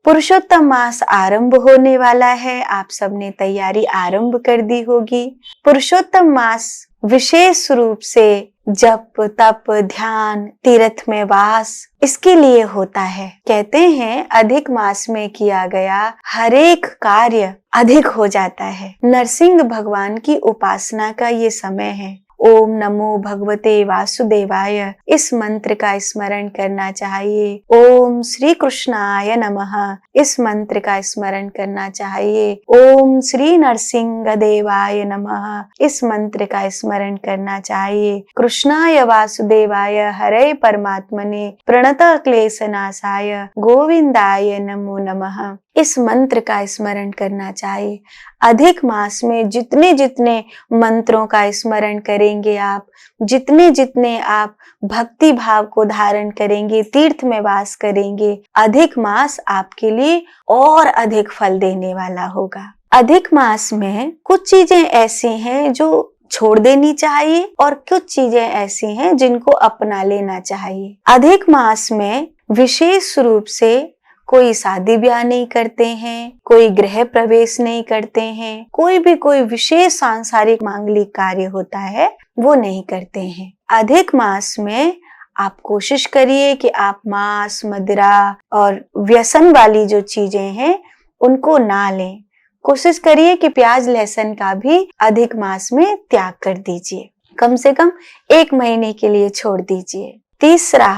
पुरुषोत्तम मास आरंभ होने वाला है। आप सबने तैयारी आरंभ कर दी होगी। पुरुषोत्तम मास विशेष रूप से जप, तप, ध्यान, तीर्थ में वास इसके लिए होता है। कहते हैं अधिक मास में किया गया हर एक कार्य अधिक हो जाता है। नरसिंह भगवान की उपासना का ये समय है। ओम नमो भगवते वासुदेवाय, इस मंत्र का स्मरण करना चाहिए। ओम श्री कृष्णाय नमः, इस मंत्र का स्मरण करना चाहिए। ओम श्री नरसिंह देवाय नमः, इस मंत्र का स्मरण करना चाहिए। कृष्णाय वासुदेवाय हरे परमात्मने प्रणत क्लेशनाशाय गोविंदाय नमो नमः, इस मंत्र का स्मरण करना चाहिए। अधिक मास में जितने जितने मंत्रों का स्मरण करेंगे आप, जितने जितने आप भक्ति भाव को धारण करेंगे, तीर्थ में वास करेंगे, अधिक मास आपके लिए और अधिक फल देने वाला होगा। अधिक मास में कुछ चीजें ऐसी हैं जो छोड़ देनी चाहिए और कुछ चीजें ऐसी हैं जिनको अपना लेना चाहिए। अधिक मास में विशेष रूप से कोई शादी ब्याह नहीं करते हैं, कोई गृह प्रवेश नहीं करते हैं, कोई विशेष सांसारिक मांगलिक कार्य होता है वो नहीं करते हैं। अधिक मास में आप कोशिश करिए कि आप मांस, मदिरा और व्यसन वाली जो चीजें हैं उनको ना लें। कोशिश करिए कि प्याज लहसुन का भी अधिक मास में त्याग कर दीजिए, कम से कम 1 महीने के लिए छोड़ दीजिए। तीसरा,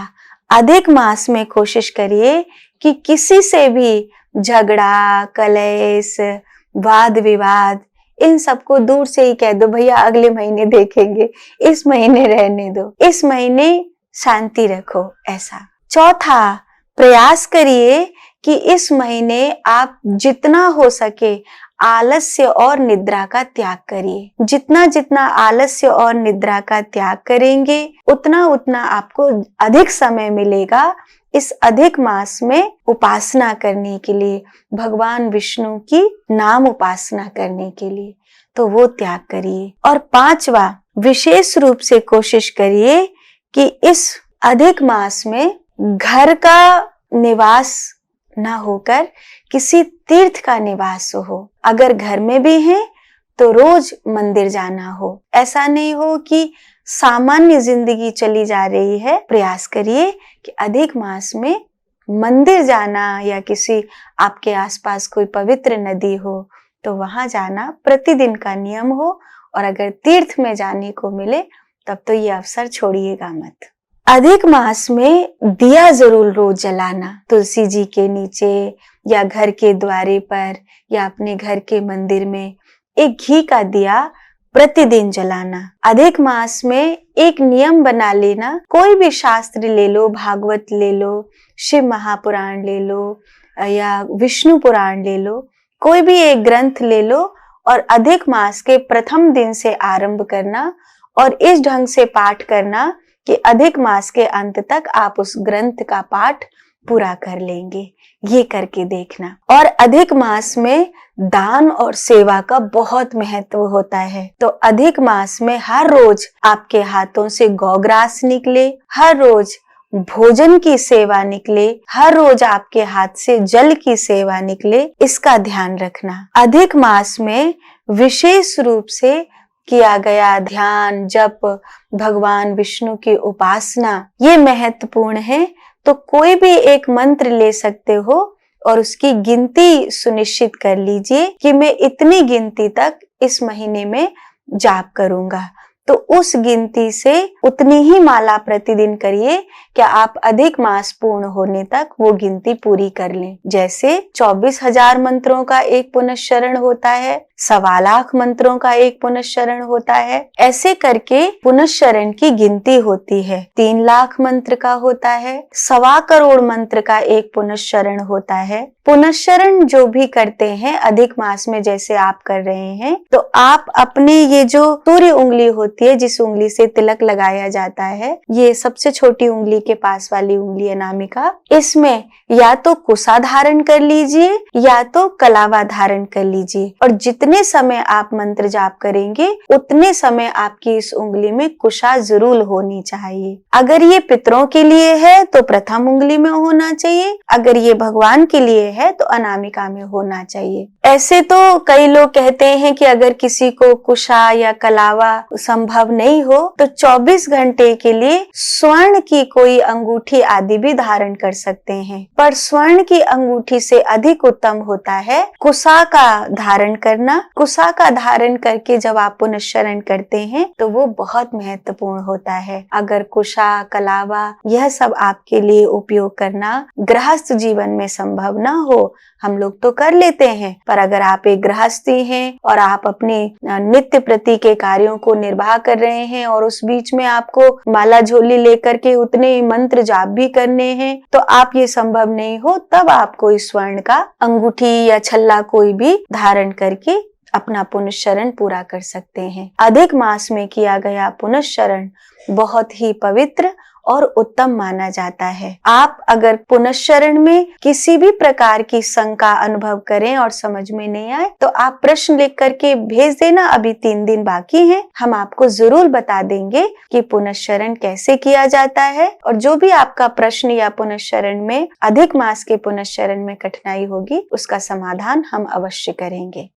अधिक मास में कोशिश करिए कि किसी से भी झगड़ा, कलेश, वाद विवाद इन सबको दूर से ही कह दो, भैया अगले महीने देखेंगे, इस महीने रहने दो, इस महीने शांति रखो, ऐसा। चौथा, प्रयास करिए कि इस महीने आप जितना हो सके आलस्य और निद्रा का त्याग करिए। जितना जितना आलस्य और निद्रा का त्याग करेंगे उतना उतना आपको अधिक समय मिलेगा इस अधिक मास में उपासना करने के लिए, भगवान विष्णु की नाम उपासना करने के लिए, तो वो त्याग करिए। और 5वां, विशेष रूप से कोशिश करिए कि इस अधिक मास में घर का निवास ना होकर किसी तीर्थ का निवास हो। अगर घर में भी हैं तो रोज मंदिर जाना हो। ऐसा नहीं हो कि सामान्य जिंदगी चली जा रही है। प्रयास करिए कि अधिक मास में मंदिर जाना या किसी आपके आसपास कोई पवित्र नदी हो तो वहां जाना प्रतिदिन का नियम हो। और अगर तीर्थ में जाने को मिले तब तो ये अवसर छोड़िएगा मत। अधिक मास में दिया जरूर रोज जलाना, तुलसी जी के नीचे या घर के द्वारे पर या अपने घर के मंदिर में एक घी का दिया प्रतिदिन जलाना। अधिक मास में एक नियम बना लेना, कोई भी शास्त्र ले लो, भागवत ले लो, शिव महापुराण ले लो या विष्णु पुराण ले लो, कोई भी एक ग्रंथ ले लो और अधिक मास के प्रथम दिन से आरंभ करना और इस ढंग से पाठ करना कि अधिक मास के अंत तक आप उस ग्रंथ का पाठ पूरा कर लेंगे। ये करके देखना। और अधिक मास में दान और सेवा का बहुत महत्व होता है। तो अधिक मास में हर रोज आपके हाथों से गौग्रास निकले, हर रोज भोजन की सेवा निकले, हर रोज आपके हाथ से जल की सेवा निकले, इसका ध्यान रखना। अधिक मास में विशेष रूप से किया गया ध्यान, जप, भगवान विष्णु की उपासना ये महत्वपूर्ण है। तो कोई भी एक मंत्र ले सकते हो और उसकी गिनती सुनिश्चित कर लीजिए कि मैं इतनी गिनती तक इस महीने में जाप करूंगा। तो उस गिनती से उतनी ही माला प्रतिदिन करिए कि आप अधिक मास पूर्ण होने तक वो गिनती पूरी कर लें। जैसे 24,000 मंत्रों का एक पुनश्चरण होता है, 1.25 लाख मंत्रों का एक पुनश्चरण होता है, ऐसे करके पुनश्चरण की गिनती होती है। 3 लाख मंत्र का होता है, 1.25 करोड़ मंत्र का एक पुनश्चरण होता है। पुनश्चरण जो भी करते हैं अधिक मास में जैसे आप कर रहे हैं, तो आप अपने ये जो सूर्य उंगली होती है, जिस उंगली से तिलक लगाया जाता है, ये सबसे छोटी उंगली के पास वाली उंगली अनामिका, इसमें या तो कुसा धारण कर लीजिए या तो कलावा धारण कर लीजिए और जितने जितने समय आप मंत्र जाप करेंगे उतने समय आपकी इस उंगली में कुशा जरूर होनी चाहिए। अगर ये पितरों के लिए है तो प्रथम उंगली में होना चाहिए, अगर ये भगवान के लिए है तो अनामिका में होना चाहिए। ऐसे तो कई लोग कहते हैं कि अगर किसी को कुशा या कलावा संभव नहीं हो तो 24 घंटे के लिए स्वर्ण की कोई अंगूठी आदि भी धारण कर सकते हैं, पर स्वर्ण की अंगूठी से अधिक उत्तम होता है कुशा का धारण करना। कुशा का धारण करके जब आप पुनश्चरण करते हैं तो वो बहुत महत्वपूर्ण होता है। अगर कुशा कलावा यह सब आपके लिए उपयोग करना गृहस्थ जीवन में संभव ना हो, हम लोग तो कर लेते हैं, पर अगर आप एक गृहस्थी हैं और आप अपने नित्य प्रति के कार्यों को निर्वाह कर रहे हैं और उस बीच में आपको माला झोली लेकर के उतने ही मंत्र जाप भी करने हैं, तो आप ये संभव नहीं हो तब आप कोई स्वर्ण का अंगूठी या छल्ला कोई भी धारण करके अपना पुनश्चरण पूरा कर सकते हैं। अधिक मास में किया गया पुनश्चरण बहुत ही पवित्र और उत्तम माना जाता है। आप अगर पुनश्चरण में किसी भी प्रकार की शंका अनुभव करें और समझ में नहीं आए तो आप प्रश्न लिख करके भेज देना। अभी 3 दिन बाकी हैं, हम आपको जरूर बता देंगे कि पुनश्चरण कैसे किया जाता है, और जो भी आपका प्रश्न या पुनश्चरण में अधिक मास के पुनश्चरण में कठिनाई होगी उसका समाधान हम अवश्य करेंगे।